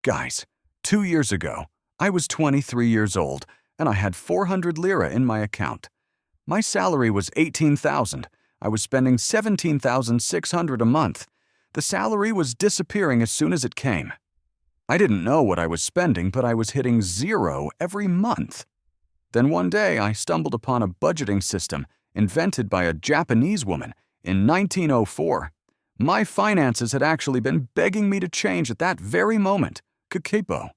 Guys, 2 years ago, I was 23 years old and I had 400 lira in my account. My salary was 18,000. I was spending 17,600 a month. The salary was disappearing as soon as it came. I didn't know what I was spending, but I was hitting zero every month. Then one day I stumbled upon a budgeting system invented by a Japanese woman in 1904. My finances had actually been begging me to change at that very moment. Kakeibo.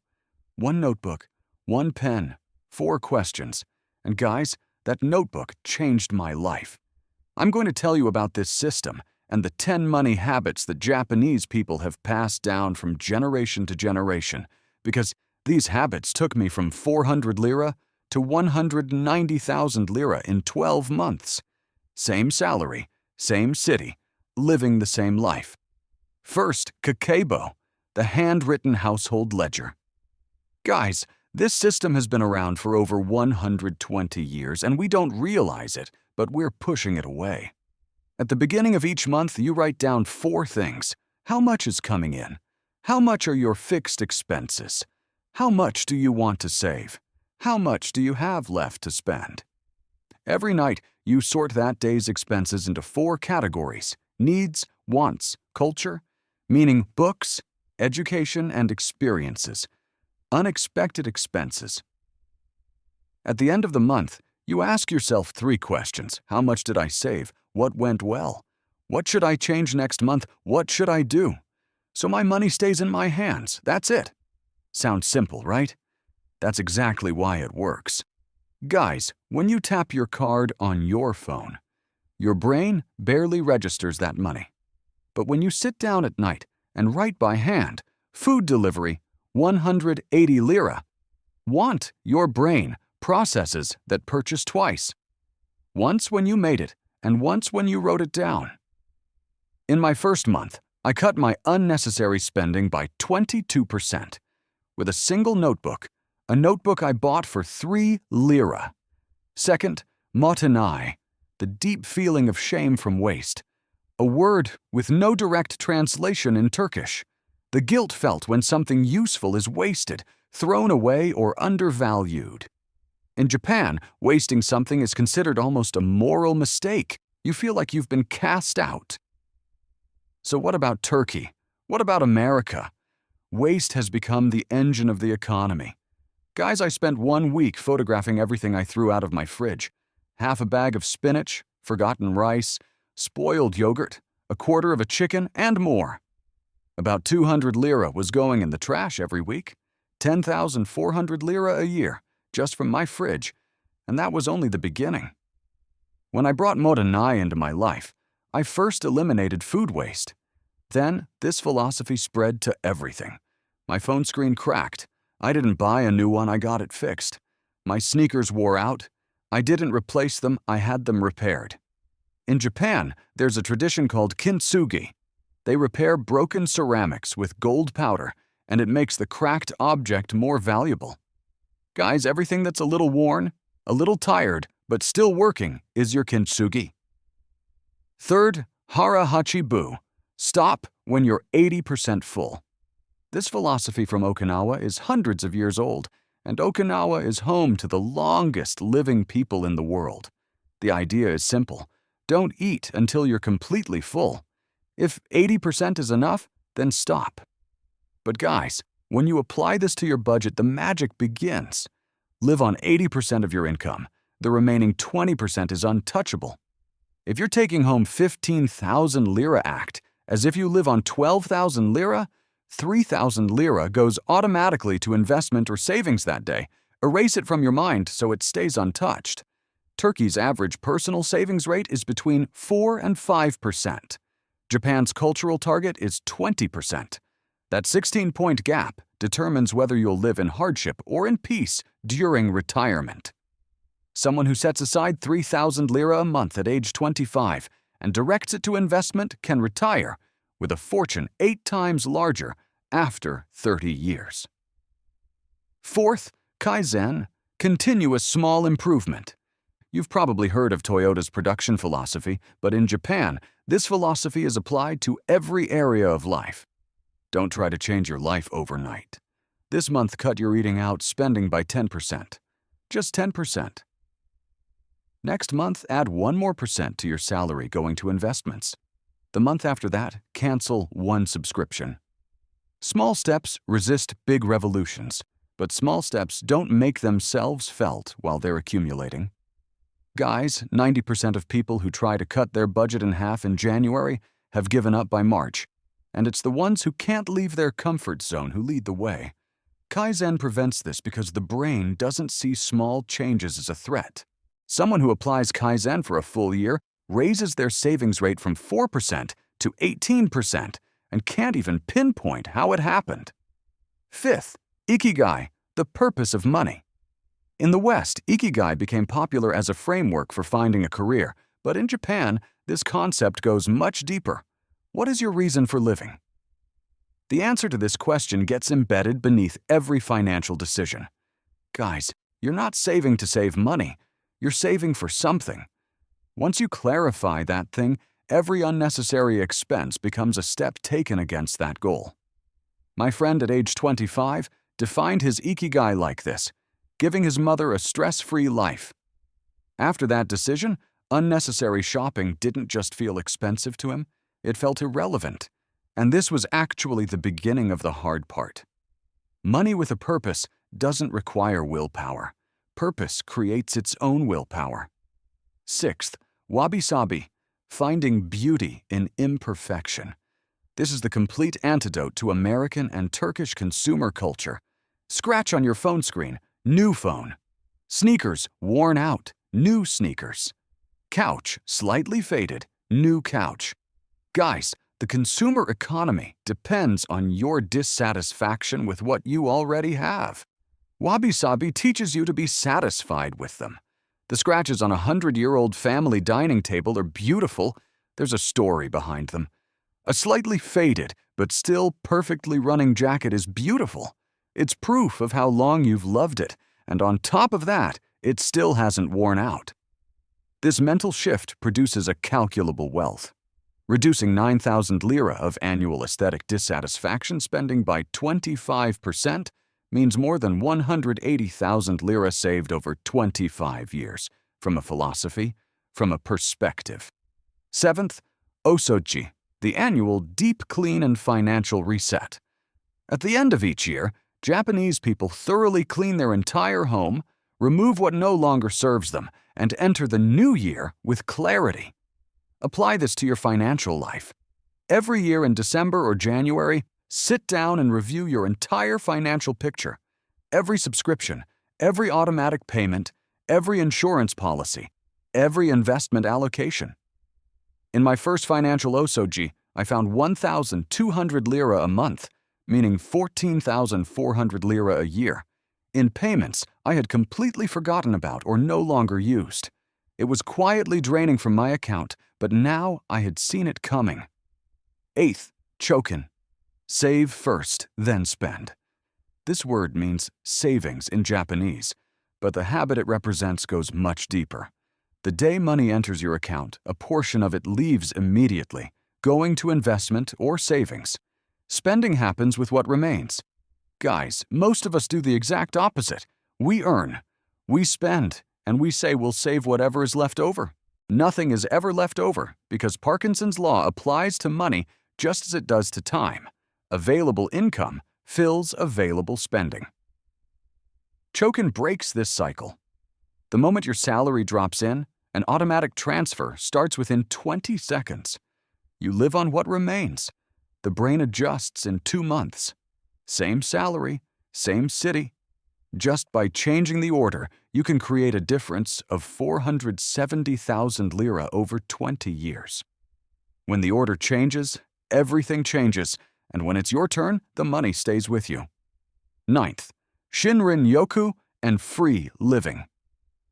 One notebook, one pen, 4 questions. And guys, that notebook changed my life. I'm going to tell you about this system and the 10 money habits that Japanese people have passed down from generation to generation, because these habits took me from 400 lira to 190,000 lira in 12 months. Same salary, same city, living the same life. First, Kakeibo, the handwritten household ledger. Guys, this system has been around for over 120 years, and we don't realize it, but we're pushing it away. At the beginning of each month, you write down 4 things. How much is coming in? How much are your fixed expenses? How much do you want to save? How much do you have left to spend? Every night, you sort that day's expenses into 4 categories: needs, wants, culture, meaning books, education, and experiences. Unexpected expenses. At the end of the month, you ask yourself 3 questions. How much did I save? What went well? What should I change next month? What should I do? So my money stays in my hands. That's it. Sounds simple, right? That's exactly why it works. Guys, when you tap your card on your phone, your brain barely registers that money. But when you sit down at night and write by hand, food delivery, 180 lira, your brain processes that purchase twice. Once when you made it, and once when you wrote it down. In my first month, I cut my unnecessary spending by 22%. With a single notebook, a notebook I bought for 3 lira. Second, motenai, the deep feeling of shame from waste. A word with no direct translation in Turkish. The guilt felt when something useful is wasted, thrown away, or undervalued. In Japan, wasting something is considered almost a moral mistake. You feel like you've been cast out. So what about Turkey? What about America? Waste has become the engine of the economy. Guys, I spent 1 week photographing everything I threw out of my fridge. Half a bag of spinach, forgotten rice, spoiled yogurt, a quarter of a chicken, and more. About 200 lira was going in the trash every week. 10,400 lira a year, just from my fridge, and that was only the beginning. When I brought motenai into my life, I first eliminated food waste. Then, this philosophy spread to everything. My phone screen cracked. I didn't buy a new one, I got it fixed. My sneakers wore out. I didn't replace them, I had them repaired. In Japan, there's a tradition called kintsugi. They repair broken ceramics with gold powder, and it makes the cracked object more valuable. Guys, everything that's a little worn, a little tired, but still working is your kintsugi. Third, hara hachibu. Stop when you're 80% full. This philosophy from Okinawa is hundreds of years old, and Okinawa is home to the longest living people in the world. The idea is simple. Don't eat until you're completely full. If 80% is enough, then stop. But guys, when you apply this to your budget, the magic begins. Live on 80% of your income. The remaining 20% is untouchable. If you're taking home 15,000 lira act, as if you live on 12,000 lira, 3,000 lira goes automatically to investment or savings that day. Erase it from your mind so it stays untouched. Turkey's average personal savings rate is between 4 and 5%. Japan's cultural target is 20%. That 16-point gap determines whether you'll live in hardship or in peace during retirement. Someone who sets aside 3,000 lira a month at age 25 and directs it to investment can retire with a fortune 8 times larger after 30 years. Fourth, Kaizen, continuous small improvement. You've probably heard of Toyota's production philosophy, but in Japan, this philosophy is applied to every area of life. Don't try to change your life overnight. This month, cut your eating out spending by 10%. Just 10%. Next month, add 1 more percent to your salary going to investments. The month after that, cancel 1 subscription. Small steps resist big revolutions, but small steps don't make themselves felt while they're accumulating. Guys, 90% of people who try to cut their budget in half in January have given up by March, and it's the ones who can't leave their comfort zone who lead the way. Kaizen prevents this because the brain doesn't see small changes as a threat. Someone who applies Kaizen for a full year raises their savings rate from 4% to 18% and can't even pinpoint how it happened. Fifth, Ikigai, the purpose of money. In the West, Ikigai became popular as a framework for finding a career, but in Japan, this concept goes much deeper. What is your reason for living? The answer to this question gets embedded beneath every financial decision. Guys, you're not saving to save money. You're saving for something. Once you clarify that thing, every unnecessary expense becomes a step taken against that goal. My friend at age 25 defined his Ikigai like this, giving his mother a stress-free life. After that decision, unnecessary shopping didn't just feel expensive to him, it felt irrelevant. And this was actually the beginning of the hard part. Money with a purpose doesn't require willpower. Purpose creates its own willpower. Sixth, wabi-sabi, finding beauty in imperfection. This is the complete antidote to American and Turkish consumer culture. Scratch on your phone screen, new phone. Sneakers, worn out, new sneakers. Couch, slightly faded, new couch. Guys, the consumer economy depends on your dissatisfaction with what you already have. Wabi-sabi teaches you to be satisfied with them. The scratches on a 100-year-old family dining table are beautiful. There's a story behind them. A slightly faded, but still perfectly running jacket is beautiful. It's proof of how long you've loved it, and on top of that, it still hasn't worn out. This mental shift produces a calculable wealth. Reducing 9,000 lira of annual aesthetic dissatisfaction spending by 25% means more than 180,000 lira saved over 25 years, from a philosophy, from a perspective. Seventh, Osoji, the annual deep clean and financial reset. At the end of each year, Japanese people thoroughly clean their entire home, remove what no longer serves them, and enter the new year with clarity. Apply this to your financial life. Every year in December or January, sit down and review your entire financial picture. Every subscription, every automatic payment, every insurance policy, every investment allocation. In my first financial Osoji, I found 1,200 lira a month, meaning 14,400 lira a year, in payments I had completely forgotten about or no longer used. It was quietly draining from my account, but now I had seen it coming. Eighth, chokin. Save first, then spend. This word means savings in Japanese, but the habit it represents goes much deeper. The day money enters your account, a portion of it leaves immediately, going to investment or savings. Spending happens with what remains. Guys, most of us do the exact opposite. We earn, we spend, and we say we'll save whatever is left over. Nothing is ever left over because Parkinson's law applies to money just as it does to time. Available income fills available spending. Chokin breaks this cycle. The moment your salary drops in, an automatic transfer starts within 20 seconds. You live on what remains. The brain adjusts in 2 months. Same salary, same city. Just by changing the order, you can create a difference of 470,000 lira over 20 years. When the order changes, everything changes, and when it's your turn, the money stays with you. Ninth, Shinrin Yoku and free living.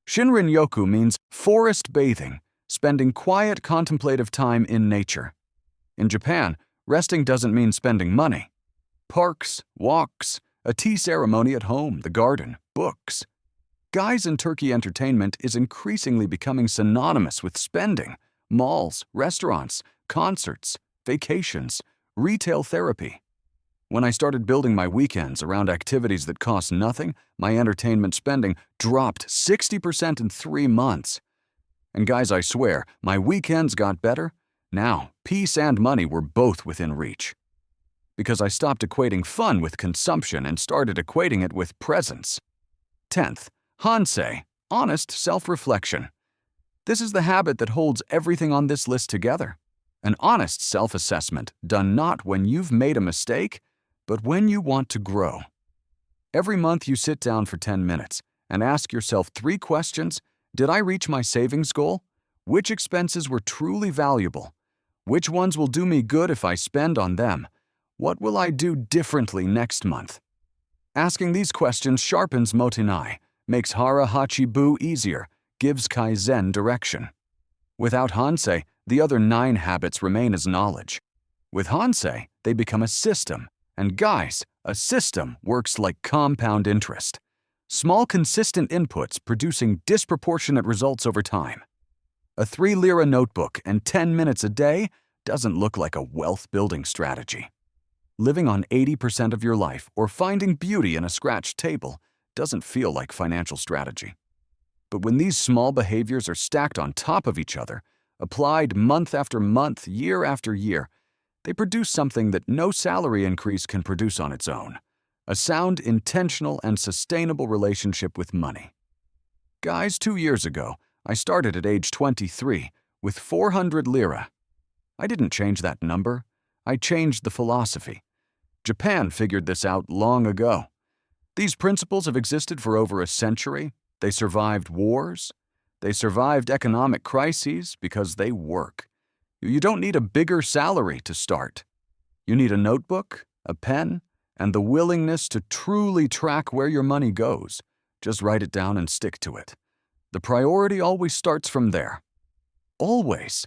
Shinrin Yoku means forest bathing, spending quiet contemplative time in nature. In Japan, resting doesn't mean spending money. Parks, walks, a tea ceremony at home, the garden, books. Guys in Turkey entertainment is increasingly becoming synonymous with spending. Malls, restaurants, concerts, vacations, retail therapy. When I started building my weekends around activities that cost nothing, my entertainment spending dropped 60% in 3 months. And guys, I swear, my weekends got better. Now, peace and money were both within reach. Because I stopped equating fun with consumption and started equating it with presence. 10th, Hansei, honest self-reflection. This is the habit that holds everything on this list together. An honest self-assessment done not when you've made a mistake, but when you want to grow. Every month you sit down for 10 minutes and ask yourself 3 questions. Did I reach my savings goal? Which expenses were truly valuable? Which ones will do me good if I spend on them? What will I do differently next month? Asking these questions sharpens motenai, makes hara hachibu easier, gives kaizen direction. Without Hansei, the other 9 habits remain as knowledge. With Hansei, they become a system. And guys, a system works like compound interest. Small consistent inputs producing disproportionate results over time. A 3 lira notebook and 10 minutes a day doesn't look like a wealth-building strategy. Living on 80% of your life or finding beauty in a scratched table doesn't feel like financial strategy. But when these small behaviors are stacked on top of each other, applied month after month, year after year, they produce something that no salary increase can produce on its own. A sound, intentional, and sustainable relationship with money. Guys, 2 years ago, I started at age 23 with 400 lira. I didn't change that number. I changed the philosophy. Japan figured this out long ago. These principles have existed for over a century. They survived wars. They survived economic crises because they work. You don't need a bigger salary to start. You need a notebook, a pen, and the willingness to truly track where your money goes. Just write it down and stick to it. The priority always starts from there. Always.